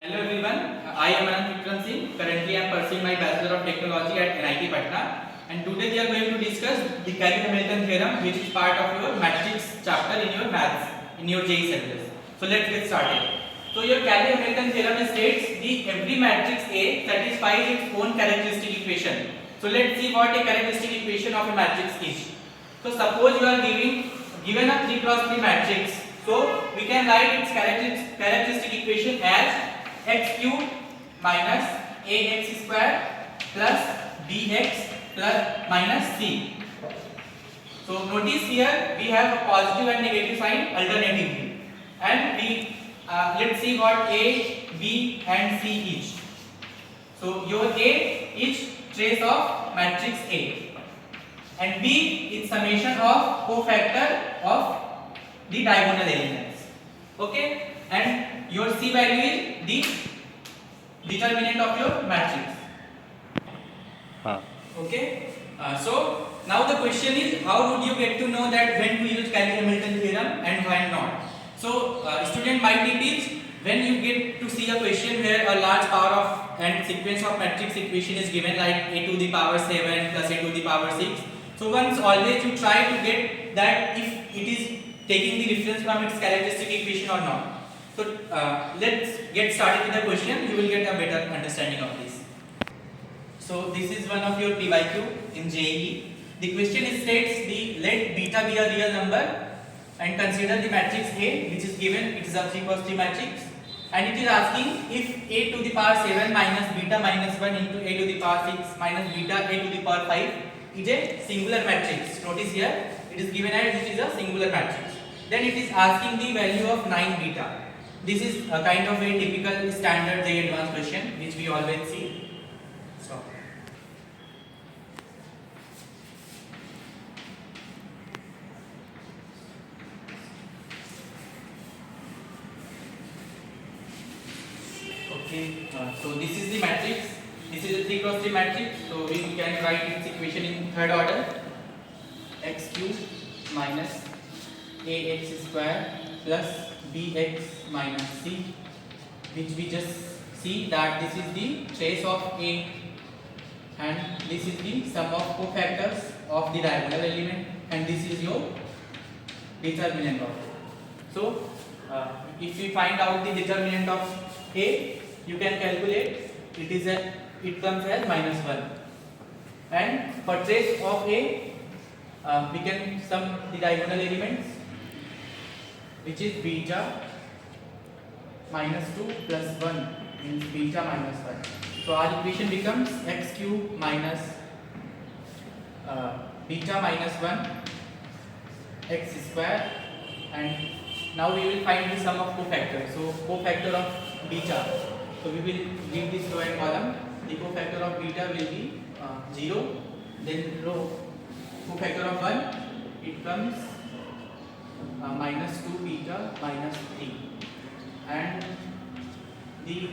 Hello everyone, I am Anand Vikram Singh. Currently I am pursuing my Bachelor of Technology at NIT Patna, and today we are going to discuss the Kelly-Hamilton theorem, which is part of your matrix chapter in your maths in your JEE syllabus. So let's get started. So your Kelly-Hamilton theorem states the every matrix A satisfies its own characteristic equation. So let's see what a characteristic equation of a matrix is. So suppose you are given a 3 cross 3 matrix. So we can write its characteristic equation as x cube minus ax square plus bx plus minus c. So notice here we have a positive and negative sign alternatively, and we let's see what a, b and c is. So your a is trace of matrix A, and b is summation of cofactor of the diagonal elements. Okay, and your c value is the determinant of your matrix. Okay, so now the question is, how would you get to know that when to use Kelly-Hamilton theorem and when not? So student, my tip is, when you get to see a question where a large power of and sequence of matrix equation is given, like a to the power 7 plus a to the power 6, so once always you try to get that if it is taking the reference from its characteristic equation or not. So let's get started with the question. You will get a better understanding of this. So this is one of your PYQ in JEE. The question states the let beta be a real number and consider the matrix A, which is given. It is a 3 cross 3 matrix, and it is asking if a to the power 7 minus beta minus 1 into a to the power 6 minus beta a to the power 5 is a singular matrix. Notice here it is given as it is a singular matrix. Then it is asking the value of 9 beta. This is a kind of a typical standard JEE advanced question which we always see. So okay, so this is the matrix. This is a 3 cross 3 matrix. So we can write its equation in third order: x cube minus ax square plus bx minus c, which we just see that this is the trace of a and this is the sum of cofactors of the diagonal element, and this is your determinant of it. So if we find out the determinant of a, you can calculate it comes as minus 1, and for trace of a we can sum the diagonal elements, which is beta minus 2 plus 1 means beta minus 1. So our equation becomes x cube minus beta minus 1 x square, and now we will find the sum of cofactors. So cofactor of beta, so we will give this row and column. The cofactor of beta will be 0, then row cofactor of 1, it comes minus 2 beta minus 3, and the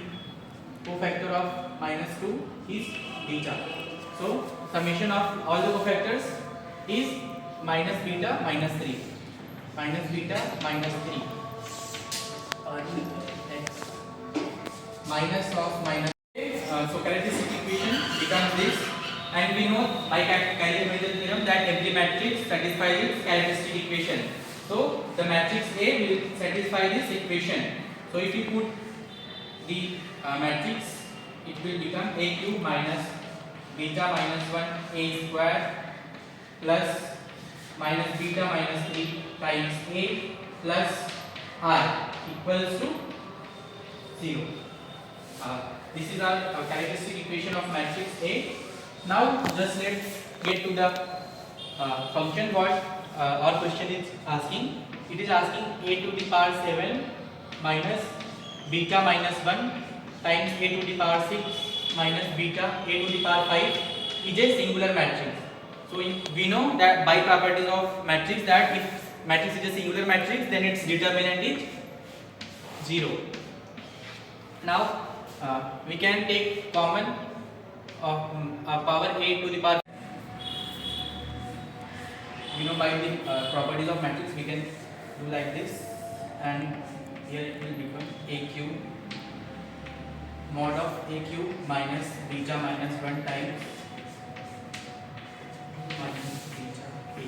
cofactor of minus 2 is beta. So summation of all the cofactors is minus beta minus 3, minus beta minus 3, x minus of minus. So characteristic equation becomes this, and we know by Kelly-Hamilton theorem that every matrix satisfies its characteristic equation. So the matrix A will satisfy this equation. So if you put the matrix, it will become a cube minus beta minus 1 a square plus minus beta minus 3 times a plus r equals to 0. This is our characteristic equation of matrix A. Now just let's get to the function what our question is asking. It is asking a to the power 7 minus beta minus 1 times a to the power 6 minus beta a to the power 5 is a singular matrix. So we know that by properties of matrix that if matrix is a singular matrix, then its determinant is 0. Now we can take common of power a to the power. By the properties of matrix we can do like this, and here it will become a cube mod of a cube minus beta minus 1 times minus beta a.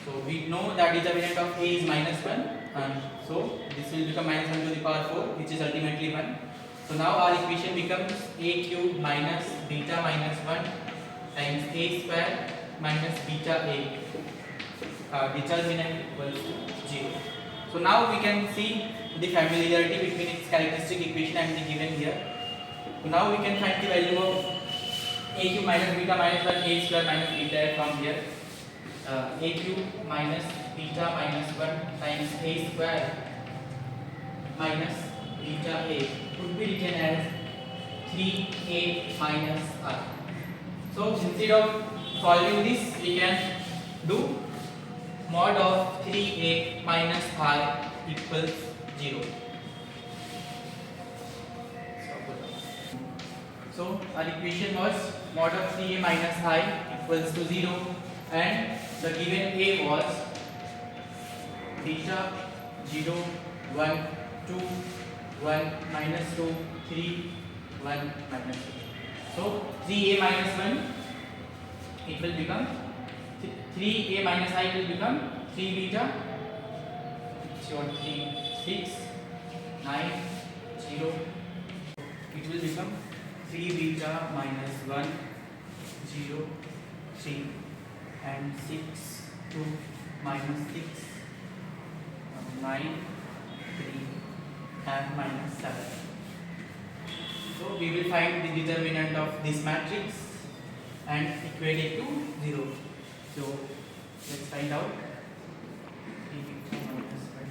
So we know that determinant of a is minus 1, and so this will become minus 1 to the power 4, which is ultimately 1. So now our equation becomes a cube minus beta minus 1 times a square minus beta a. Determinant equals to 0. So now we can see the familiarity between its characteristic equation and the given here. So now we can find the value of a cube minus beta minus 1 a square minus beta from here. A cube minus beta minus 1 times a square minus beta a could be written as 3a minus r. So instead of solving this, we can do mod of 3a minus r equals 0. So our equation was mod of 3a minus I equals to 0, and the given a was beta 0 1 2 1 minus 2 3 1 minus 2. So 3a minus 1, it will become 3a minus I will become 3 beta 3 6 9 0. It will become 3 beta minus 1 0 3 and 6 2 minus 6 9 3 and minus 7. So we will find the determinant of this matrix and equate it to 0. So let's find out. 3 beta minus 1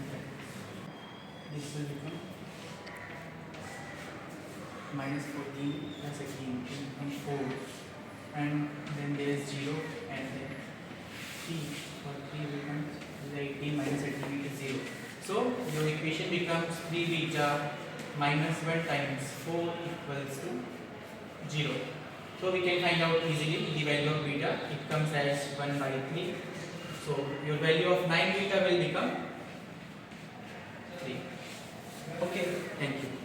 this will become minus 14 plus 18 and 4, and then there is 0, and then 3 for 3 becomes 18 minus 18 is 0. So your equation becomes 3 beta minus 1 times 4 equals to 0. So we can find out easily the value of beta. It comes as 1 by 3. So your value of 9 beta will become 3. Okay, thank you.